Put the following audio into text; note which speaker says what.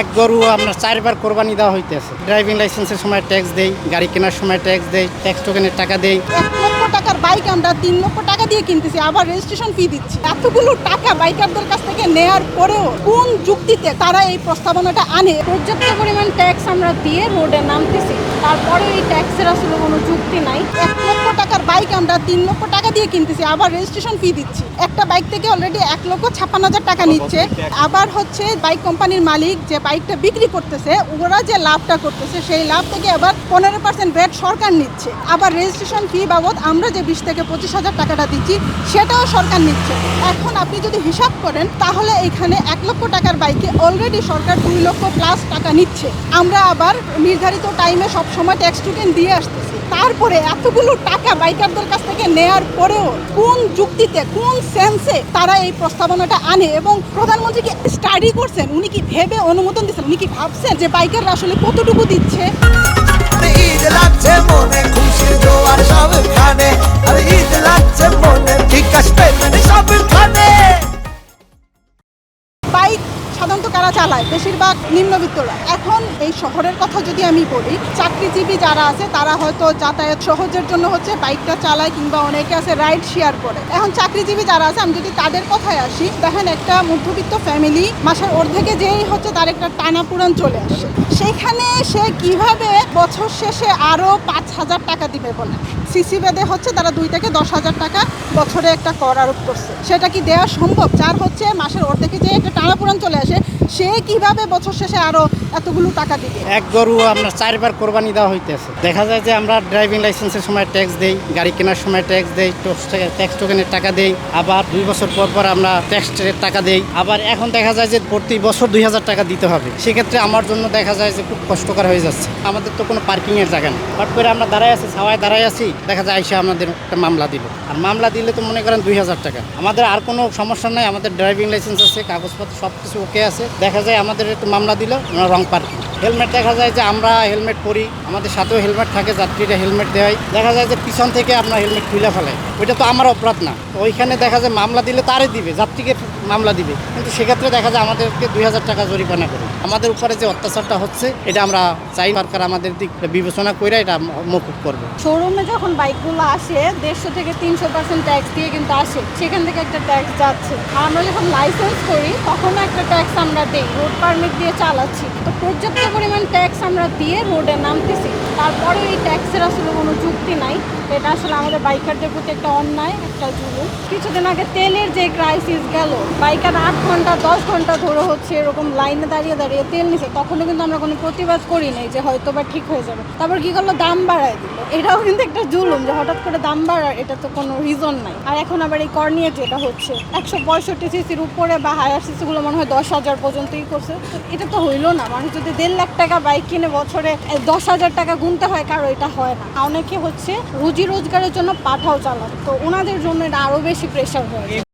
Speaker 1: এক গরু আপনার 4 বার কোরবানি দেওয়া হইতেছে। ড্রাইভিং লাইসেন্সের সময় ট্যাক্স দেই, গাড়ি কেনার সময় ট্যাক্স দেই, ট্যাক্স টোকেনের টাকা দেই।
Speaker 2: 1 লক্ষ টাকার বাইক আমরা 3 লক্ষ টাকা দিয়ে কিনতেছি, আবার রেজিস্ট্রেশন ফি দিচ্ছি। এতগুলো টাকা বাইকারদের কাছ থেকে নেয়ার পরেও কোন যুক্তিতে তারা এই প্রস্তাবনাটা আনে?
Speaker 3: পর্যাপ্ত পরিমাণ ট্যাক্স আমরা দিয়ে রোডে নামতেছি, তারপরে এই ট্যাক্সের আসলে কোনো যুক্তি নাই।
Speaker 2: 1 লক্ষ টাকার বাইক আমরা 3 লক্ষ টাকা দিয়ে কিনতেছি, আবার রেজিস্ট্রেশন ফি দিচ্ছি। একটা বাইক থেকে অলরেডি 1,56,000 টাকা নিচ্ছে। আবার হচ্ছে বাইক কোম্পানির মালিক যে বাইকটা বিক্রি করতেছে, ওরা যে লাভটা করতেছে সেই লাভ থেকে আবার 15% ভ্যাট সরকার নিচ্ছে। আবার রেজিস্ট্রেশন ফি বাবদ আমরা যে 20 থেকে 25,000 টাকাটা দিচ্ছি সেটাও সরকার নিচ্ছে। এখন আপনি যদি হিসাব করেন তাহলে এখানে 1 লক্ষ টাকার বাইকে অলরেডি সরকার 2 লক্ষ প্লাস টাকা নিচ্ছে। আমরা আবার নির্ধারিত টাইমে সবসময় ট্যাক্স টোকেন দিয়ে আসতেছি। তারপরে এতগুলো টাকা বাইকারদের কাছ থেকে নেয়ার পরেও কোন যুক্তিতে, কোন সেন্সে তারা এই প্রস্তাবনাটা আনে? এবং প্রধানমন্ত্রী কি স্টাডি করছেন? উনি কি ভেবে অনুমোদন দিচ্ছেন? উনি কি ভাবছেন যে বাইকাররা আসলে কতটুকু দিচ্ছে?
Speaker 4: ঈদ লাগছে মনে, খুশির জোয়ার সবখানে। আর ঈদ লাগছে মনে, বিকাশ পেমেন্ট সবখানে।
Speaker 2: বাইক সাধারণত কারা চালায়? বেশিরভাগ নিম্নবিত্তরা। এখন এই শহরের কথা যদি আমি বলি, চাকরিজীবী যারা আছে তারা হয়তো যাতায়াত সহজের জন্য হচ্ছে বাইকটা চালায়, কিংবা অনেকে আছে রাইড শেয়ার করে। এখন চাকরিজীবী যারা আছে, আমি যদি তাদের কথায় আসি, দেখেন একটা মধ্যবিত্ত ফ্যামিলি মাসের অর্ধেকে যেই হচ্ছে তার একটা টানাপুরান চলে আসে। সেইখানে সে কিভাবে বছর শেষে আরও 5,000 টাকা দিবে বলে? সিসি বেদে হচ্ছে তারা 2 থেকে 10,000 টাকা বছরে একটা কর আরোপ করছে। সেটা কি দেওয়া সম্ভব? যার হচ্ছে মাসের অর্ধেকে যে একটা টানাপুরান চলে আসে, সে কিভাবে বছর শেষে আরো এতগুলো টাকা দিবে?
Speaker 1: এক গরু আপনার 4 বার কোরবানি দেওয়া হইতেছে। দেখা যায় যে আমরা ড্রাইভিং লাইসেন্সের সময় ট্যাক্স দেই, গাড়ি কেনার সময় ট্যাক্স দেই, ট্যাক্স টোকেনের টাকা দেই, আবার 2 বছর পর পর আমরা ট্যাক্সের টাকা দেই। আবার এখন দেখা যায় যে প্রতি বছর 2,000 টাকা দিতে হবে। সেক্ষেত্রে আমার জন্য দেখা যায় যে খুব কষ্টকর হয়ে যাচ্ছে। আমাদের তো কোনো পার্কিংয়ের জায়গা নেই। হট করে আমরা দাঁড়ায় আছি, ছাওয়ায় দাঁড়ায় আছি, দেখা যায় এসে আমাদের একটা মামলা দিল। আর মামলা দিলে তো মনে করেন 2,000 টাকা। আমাদের আর কোনো সমস্যা নাই, আমাদের ড্রাইভিং লাইসেন্স আছে, কাগজপত্র সব কিছু ওকে আছে। দেখা যায় আমাদের একটু মামলা দিল, আমরা রং পার্কিং। হেলমেট দেখা যায় যে আমরা হেলমেট পরি, আমাদের সাথেও হেলমেট থাকে, যাত্রীরা হেলমেট দেয়। দেখা যায় যে পিছন থেকে আপনার হেলমেট খুলে ফেলায়, ওইটা তো আমার অপরাধ না। তো ওইখানে দেখা যায় মামলা দিলে তারে দিবে, যাত্রীকে মামলা দিবে, কিন্তু সেক্ষেত্রে দেখা যায় আমাদেরকে 2,000 টাকা জরিমানা করে। আমাদের উপরে যে অত্যাচারটা হচ্ছে এটা আমরা চাই সরকার আমাদের দিক বিবেচনা করে এটা মকুব করবে।
Speaker 3: শোরুমে যখন বাইকগুলো আসে 150 থেকে 300% ট্যাক্স দিয়ে কিন্তু আসে, সেখান থেকে একটা ট্যাক্স যাচ্ছে। আর আমরা যখন লাইসেন্স করি তখনও একটা ট্যাক্স আমরা দিই, রোড পারমিট দিয়ে চালাচ্ছি। তো পর্যাপ্ত পরিমাণ ট্যাক্স আমরা দিয়ে রোডে নামতেছি, তারপরে এই ট্যাক্সের আসলে কোনো যুক্তি নাই। এটা আসলে আমাদের বাইকারদের প্রতি একটা অন্যায়, একটা জুলুম। কিছুদিন আগে তেলের যে ক্রাইসিস গেল, বাইকার 8 ঘন্টা 10 ঘন্টা ধরে হচ্ছে এরকম লাইনে দাঁড়িয়ে দাঁড়িয়ে তেল নিছে, তখনও কিন্তু আমরা কোনো প্রতিবাদ করি নাই যে হয়তো বা ঠিক হয়ে যাবে। তারপর কি করলো, দাম বাড়ায় দিল। এটাও কিন্তু একটা জুলুম যে হঠাৎ করে দাম বাড়ার এটা তো কোনো রিজন নাই। আর এখন আবার এই কর নিয়ে যেটা হচ্ছে 165 সিসির উপরে বা হায়ার সিসিগুলো মনে হয় 10,000 পর্যন্তই করছে। তো এটা তো হইলো না। মানুষ যদি 1.5 লাখ টাকা বাইক কিনে বছরে 10,000 টাকা গুনতে হয়, কারো এটা হয় না। অনেকে হচ্ছে রুজি রোজগারের জন্য পাঠাও চালান, তো ওনাদের জন্য এটা আরো বেশি প্রেশার হয়ে যায়।